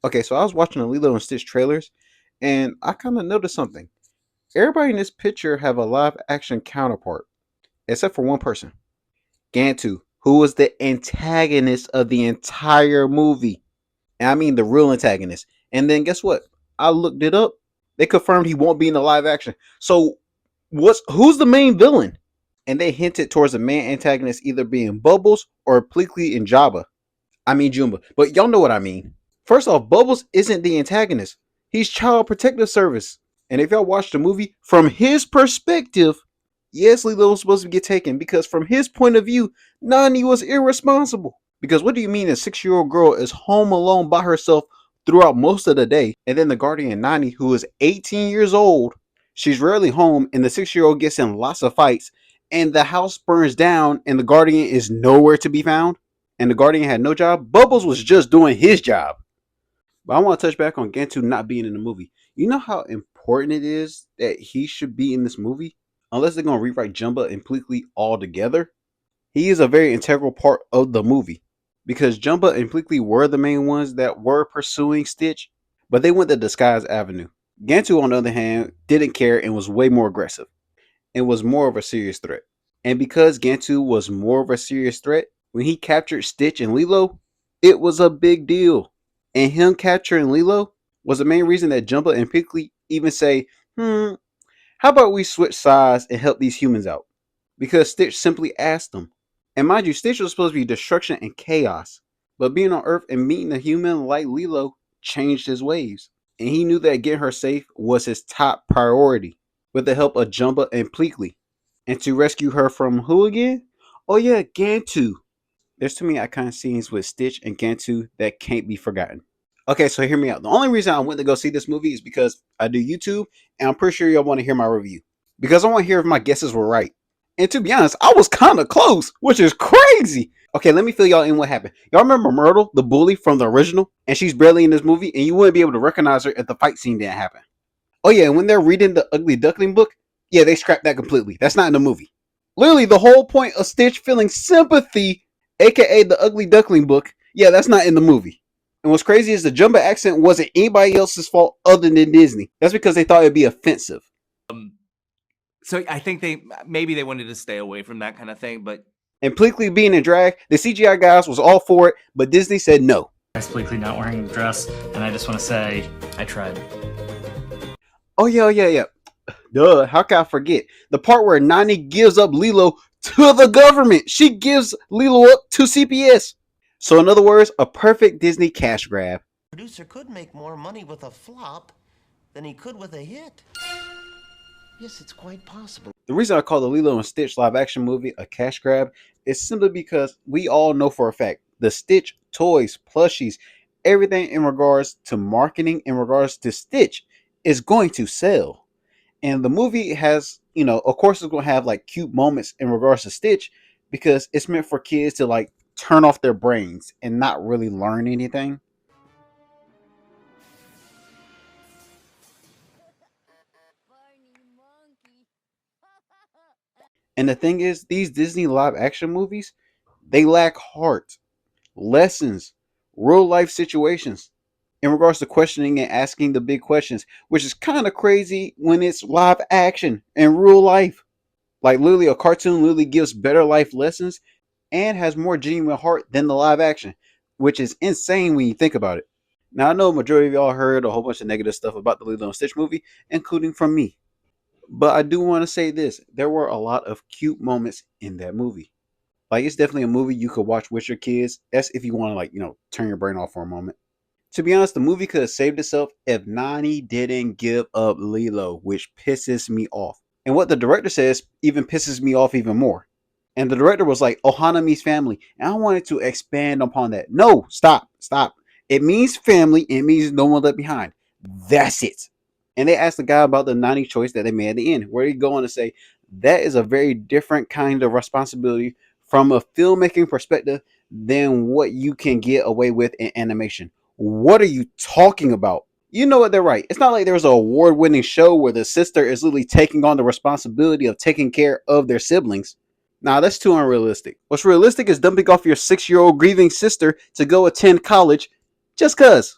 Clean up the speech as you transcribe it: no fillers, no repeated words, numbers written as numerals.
Okay, so I was watching the Lilo and Stitch trailers, and I kind of noticed something. Everybody in this picture have a live action counterpart, except for one person, Gantu, who was the antagonist of the entire movie. And I mean the real antagonist. And then guess what? I looked it up. They confirmed he won't be in the live action. So who's the main villain? And they hinted towards the main antagonist either being Bubbles or Pleakley and Jabba. I mean Jumba. But y'all know what I mean. First off, Bubbles isn't the antagonist. He's Child Protective Service. And if y'all watch the movie, from his perspective, yes, Lilo was supposed to get taken because from his point of view, Nani was irresponsible. Because what do you mean a 6-year-old girl is home alone by herself throughout most of the day, and then the guardian Nani, who is 18 years old, she's rarely home, and the 6-year-old gets in lots of fights, and the house burns down, and the guardian is nowhere to be found, and the guardian had no job? Bubbles was just doing his job. But I want to touch back on Gantu not being in the movie. You know how important it is that he should be in this movie? Unless they're going to rewrite Jumba and Pleakley all together. He is a very integral part of the movie. Because Jumba and Pleakley were the main ones that were pursuing Stitch, but they went the disguise avenue. Gantu, on the other hand, didn't care and was way more aggressive and was more of a serious threat. And because Gantu was more of a serious threat, when he captured Stitch and Lilo, it was a big deal. And him capturing Lilo was the main reason that Jumba and Pleakley even say, how about we switch sides and help these humans out? Because Stitch simply asked them. And mind you, Stitch was supposed to be destruction and chaos. But being on Earth and meeting a human like Lilo changed his ways. And he knew that getting her safe was his top priority, with the help of Jumba and Pleakley. And to rescue her from who again? Oh yeah, Gantu. There's too many iconic scenes with Stitch and Gantu that can't be forgotten. Okay, so hear me out. The only reason I went to go see this movie is because I do YouTube, and I'm pretty sure y'all want to hear my review. Because I want to hear if my guesses were right. And to be honest, I was kind of close, which is crazy. Okay, let me fill y'all in what happened. Y'all remember Myrtle, the bully from the original? And she's barely in this movie, and you wouldn't be able to recognize her if the fight scene didn't happen. Oh yeah, and when they're reading the Ugly Duckling book, yeah, they scrapped that completely. That's not in the movie. Literally, the whole point of Stitch feeling sympathy, aka the Ugly Duckling book, yeah, that's not in the movie. And what's crazy is the Jumba accent wasn't anybody else's fault other than Disney. That's because they thought it'd be offensive. So I think they wanted to stay away from that kind of thing, but and Pleakley being in drag, the CGI guys was all for it, but Disney said no. Pleakley not wearing the dress, and I just want to say I tried. Oh yeah. Duh, how can I forget? The part where Nani gives up Lilo to the government. She gives Lilo up to CPS. So in other words, a perfect Disney cash grab. Producer could make more money with a flop than he could with a hit. Yes, it's quite possible. The reason I call the Lilo and Stitch live action movie a cash grab is simply because we all know for a fact the Stitch toys, plushies, everything in regards to marketing, in regards to Stitch, is going to sell. And the movie has, of course, it's going to have like cute moments in regards to Stitch because it's meant for kids to like turn off their brains and not really learn anything. And the thing is, these Disney live action movies, they lack heart, lessons, real life situations in regards to questioning and asking the big questions, which is kind of crazy when it's live action and real life. Like literally a cartoon literally gives better life lessons and has more genuine heart than the live action, which is insane when you think about it. Now I know a majority of y'all heard a whole bunch of negative stuff about the Lilo and Stitch movie, including from me. But I do want to say this. There were a lot of cute moments in that movie. Like it's definitely a movie you could watch with your kids. That's if you want to turn your brain off for a moment. To be honest, the movie could have saved itself if Nani didn't give up Lilo, which pisses me off. And what the director says even pisses me off even more. And the director was like, Ohana means family. And I wanted to expand upon that. No, stop. It means family. It means no one left behind. That's it. And they asked the guy about the Nani choice that they made at the end, where he go on to say, that is a very different kind of responsibility from a filmmaking perspective than what you can get away with in animation. What are you talking about? You know what, they're right. It's not like there's an award-winning show where the sister is literally taking on the responsibility of taking care of their siblings. Nah, that's too unrealistic. What's realistic is dumping off your 6-year-old grieving sister to go attend college just cuz.